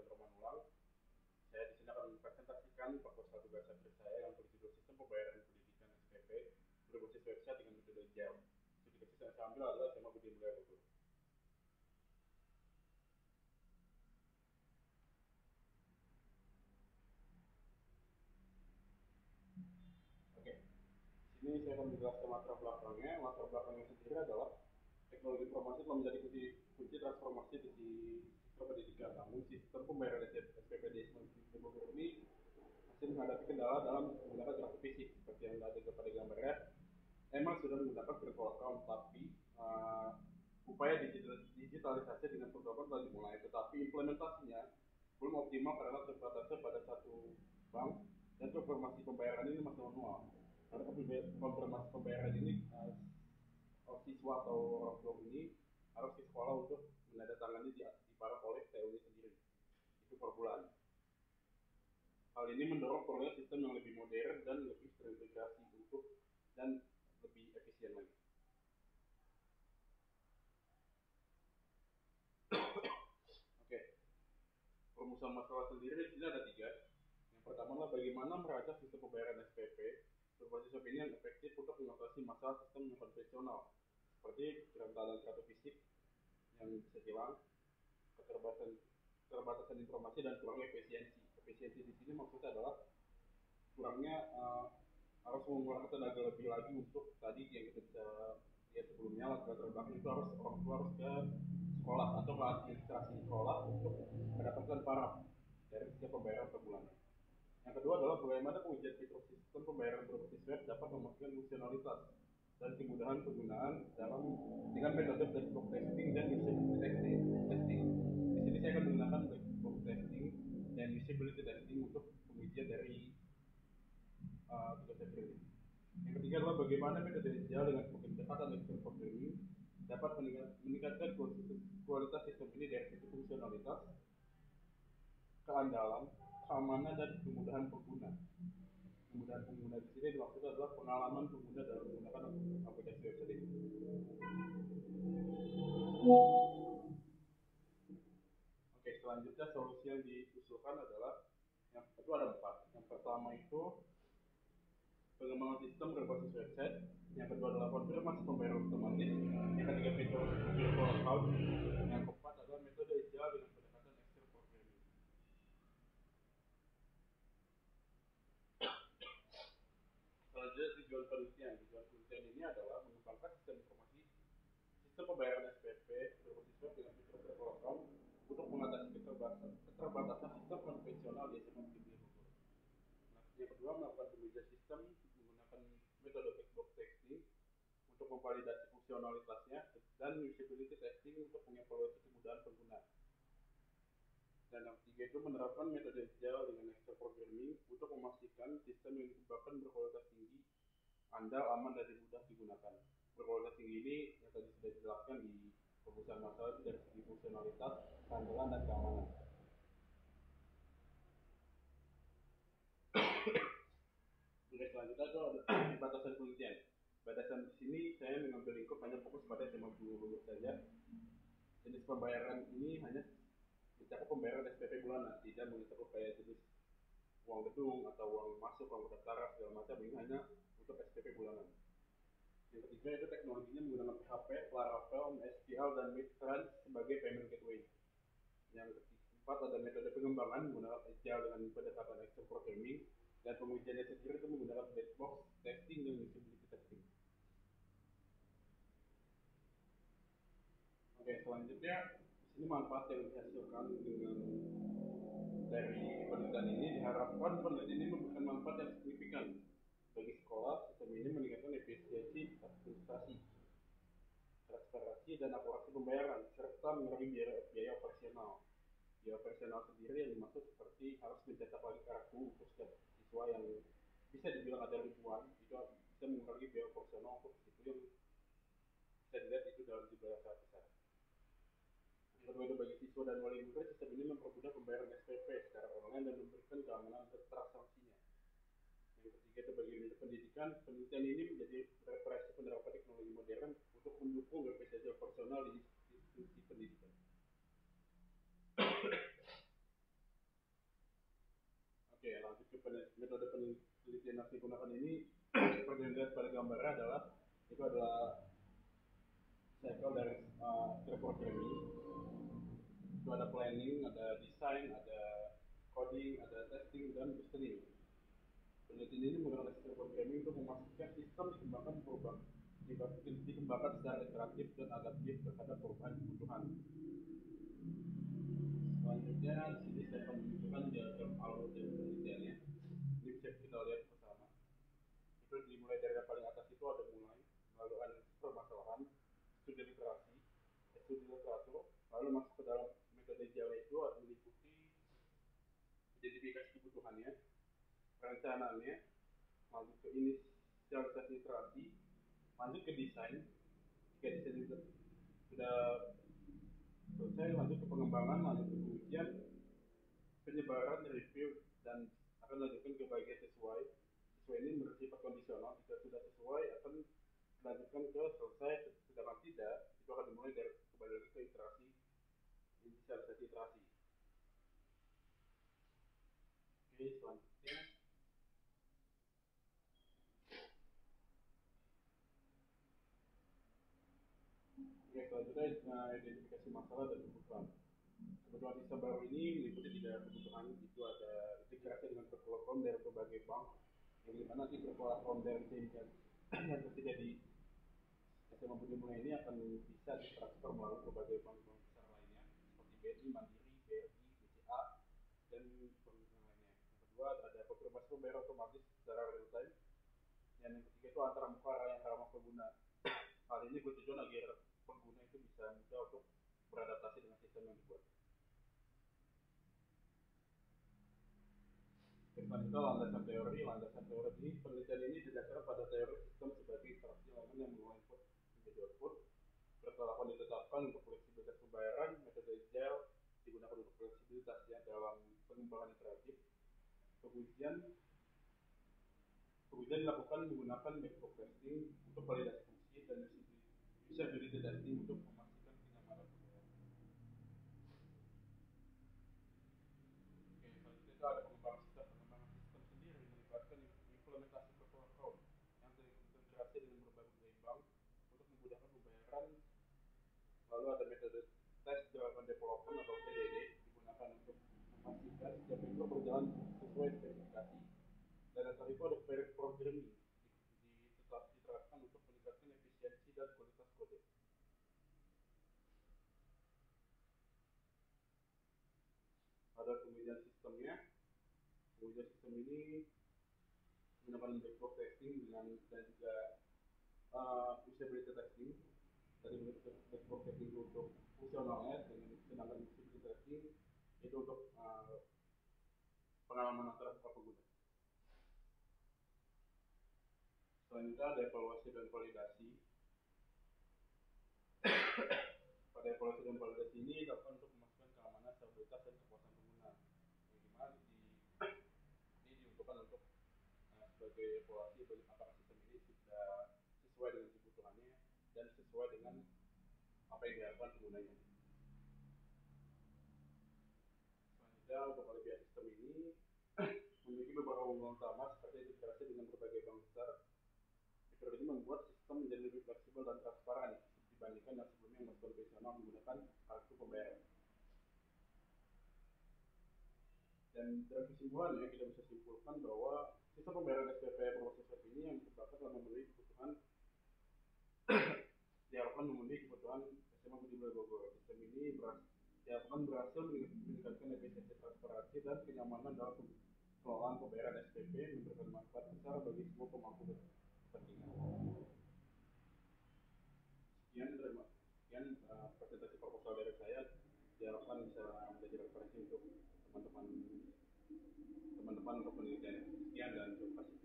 Roman ulang. Saya di sini akan mempresentasikan proposal tugas akhir saya yang berjudul Sistem Pembayaran Pendidikan SPP berbasis website dengan metode agile. Studi tesis yang saya ambil adalah SMA Budi Mulia Bogor. Oke, sini saya akan menjelaskan latar belakangnya. Latar belakangnya sendiri adalah teknologi informasi telah menjadi kunci transformasi di sistem pendidikan. Namun sistem pembayaran SPP di SMA Bogor ini masih menghadapi kendala dalam menggunakan grafik fisik seperti yang ada pada gambarnya. Emang sudah menggunakan virtual account, tapi upaya digitalisasi dengan program telah dimulai, tetapi implementasinya belum optimal karena terbatasnya pada satu bank dan konfirmasi pembayaran ini masih manual. Karena konfirmasi pembayaran ini siswa atau orang tua ini harus ke sekolah untuk menandatangani di para oleh TU sendiri. Itu per bulan. Hal ini mendorong perlunya sistem yang lebih modern dan lebih terintegrasi untuk dan lebih efisien lagi. Oke, perumusan masalah sendiri di sini ada 3. Yang pertama adalah bagaimana merancang sistem pembayaran SPP berbasis opini yang efektif untuk mengatasi masalah sistem yang konvensional seperti kerentanan kartu fisik yang bisa hilang, keterbatasan informasi dan kurangnya efisiensi. Efisiensi di sini maksudnya adalah kurangnya harus mengeluarkan tenaga lebih lagi untuk tadi yang kita bisa lihat sebelumnya, latar belakang itu harus orang tua harus ke sekolah atau ke administrasi sekolah untuk mendapatkan paraf dari setiap pembayaran per bulan. Yang kedua adalah bagaimana pengujian fitur sistem pembayaran berbasis web dapat memastikan fungsionalitas dan kemudahan penggunaan dalam dengan metode black box testing dan usability testing. Di sini saya akan menggunakan black box testing dan usability testing untuk pengujian dari tugas akhir ini. Yang ketiga adalah bagaimana metode agile dengan pendekatan external programming dapat meningkatkan kualitas sistem ini dari sisi fungsionalitas, keandalan, keamanan dan kemudahan pengguna. Kemudahan pengguna di sini dimaksud adalah pengalaman pengguna dalam menggunakan aplikasi website ini. Oke, selanjutnya solusi yang diusulkan adalah yang itu ada 4. Yang pertama itu pengembangan sistem berbasis website. Yang kedua adalah konfirmasi pembayaran otomatis. Yang ketiga fitur virtual account. Yang keempat adalah metode agile dengan pendekatan external programming. Selanjutnya tujuan penelitian. Tujuan penelitian ini adalah mengembangkan sistem pembayaran SPP berbasis web dengan fitur virtual account untuk mengatasi keterbatasan sistem konvensional di SMA Negeri Bogor. Nah, yang kedua melakukan penelitian sistem menggunakan metode black box testing untuk memvalidasi fungsionalitasnya dan usability testing untuk mengevaluasi kemudahan pengguna. Dan yang ketiga itu menerapkan metode agile dengan external programming untuk memastikan sistem yang dikembangkan berkualitas tinggi, andal, aman, dan mudah digunakan. Berkualitas tinggi ini yang tadi sudah dijelaskan di perumusan masalah itu dari segi fungsionalitas, keandalan, dan keamanan. Oke, selanjutnya itu ada batasan penelitian. Batasan di sini saya mengambil lingkup hanya fokus pada tema dulu saja. Jenis pembayaran ini hanya mencakup pembayaran SPP bulanan, tidak mencakup kayak jenis uang gedung atau uang masuk, uang pendaftaran segala macam. Ini hanya untuk SPP bulanan. Yang ketiga itu teknologinya menggunakan PHP, Laravel, MySQL, dan Midtrans sebagai payment gateway. Yang keempat ada metode pengembangan menggunakan agile dengan pendekatan external programming, dan pengujiannya sendiri itu menggunakan black box testing dan usability testing. Oke, selanjutnya di sini manfaat yang dihasilkan dengan dari penelitian ini diharapkan penelitian ini memberikan manfaat yang signifikan bagi sekolah. Sistem ini meningkatkan efisiensi administrasi, transparansi dan akurasi pembayaran serta mengurangi biaya operasional. Biaya operasional sendiri yang dimaksud seperti harus mencetak lagi kartu untuk setiap siswa yang bisa dibilang ada ribuan, itu bisa mengurangi biaya operasional untuk itu yang bisa dilihat itu dalam jumlah yang sangat besar. Kedua, bagi siswa dan wali murid, sistem ini mempermudah pembayaran SPP secara online dan memberikan keamanan transaksinya. Yang ketiga itu bagi pendidikan, penelitian ini menjadi referensi penerapan teknologi modern untuk mendukung efisiensi operasional di institusi pendidikan. metode penelitian yang digunakan ini seperti yang dilihat pada gambarnya adalah itu adalah cycle dari programming. Itu ada planning, ada desain, ada coding, ada testing dan testing. Penelitian ini menggunakan sistem programming untuk memastikan sistem dikembangkan secara iteratif dan adaptif terhadap perubahan kebutuhan. Selanjutnya di sini saya akan menunjukkan diagram alur dari penelitiannya. Ini bisa kita lihat bersama. Itu dimulai dari yang paling atas itu ada lalu analisis permasalahan, studi literasi, studi literatur, lalu masuk ke dalam metode Java itu meliputi identifikasi kebutuhannya, perencanaannya, lanjut ke inisialisasi literasi, lanjut ke desain. Jika desain itu sudah selesai, lanjut ke pengembangan, lanjut ke pengujian, penyebaran, review, dan akan lanjutkan ke bagian sesuai. Sesuai ini bersifat kondisional. Jika sudah sesuai akan dilanjutkan ke selesai. Sedangkan tidak, itu akan dimulai dari kembali lagi ke iterasi, inisialisasi iterasi. Oke, selanjutnya identifikasi masalah dan kebutuhan. Kebutuhan sistem baru ini meliputi tiga kebutuhan, itu ada integrasi dengan virtual account dari berbagai bank, yang dimana nanti virtual account dari yang tersedia di SMA Budi Mulai ini akan bisa ditransfer melalui berbagai bank-bank besar lainnya seperti BNI, Mandiri, BRI, BCA, dan bank lainnya. Yang kedua ada konfirmasi pembayaran otomatis secara real time. Dan yang ketiga itu antara muka yang ramah pengguna. Hal ini bertujuan agar pengguna itu bisa mudah untuk beradaptasi dengan sistem yang dibuat. Selanjutnya landasan teori ini penelitian ini didasarkan pada teori sistem sebagai interaksi elemen yang mengolah input menjadi output. Pertolongan ditetapkan untuk fleksibilitas pembayaran, metode agile digunakan untuk fleksibilitasnya dalam pengembangan iteratif. Pengujian dilakukan menggunakan backlog testing untuk validasi fungsi dan usability testing untuk memastikan kenyamanan pembayaran. Oke, selanjutnya itu ada pengembangan sistem. Pengembangan sistem sendiri melibatkan implementasi virtual account yang terintegrasi dengan berbagai bank untuk memudahkan pembayaran. Lalu ada metode test driven development atau TDD digunakan untuk memastikan setiap fitur berjalan sesuai spesifikasi. Dan setelah itu ada pair programming diterapkan untuk meningkatkan efisiensi dan kualitas kode. Ada pengujian sistemnya. Pengujian sistem ini menggunakan backlog testing dan juga usability testing. Tadi backlog testing itu untuk fungsionalnya, sedangkan usability testing itu untuk pengalaman antara pengguna. Selanjutnya ada evaluasi dan validasi. Pada evaluasi dan validasi ini dilakukan untuk memastikan keamanan, stabilitas, dan kepuasan pengguna. Yang dimana ini diuntukkan untuk sebagai evaluasi bagi apakah sistem ini sudah sesuai dengan kebutuhannya dan sesuai dengan apa yang diharapkan penggunanya. Selanjutnya untuk validasi sistem ini memiliki beberapa keunggulan utama seperti integrasi dengan berbagai bank besar. Fitur ini membuat sistem menjadi lebih fleksibel dan transparan dibandingkan yang sebelumnya yang konvensional menggunakan kartu pembayaran. Dan dari kesimpulannya kita bisa simpulkan bahwa sistem pembayaran SPP proses ini yang terdapat dalam memenuhi kebutuhan diharapkan memenuhi kebutuhan SMA Budi Mulai Bogor. Sistem ini diharapkan berhasil meningkatkan efisiensi transparansi dan kenyamanan dalam pengelolaan pembayaran SPP, memberikan manfaat besar bagi semua pemangku kepentingan. Sekian presentasi proposal dari saya, diharapkan bisa menjadi referensi untuk teman-teman untuk penelitian. Sekian dan terima kasih.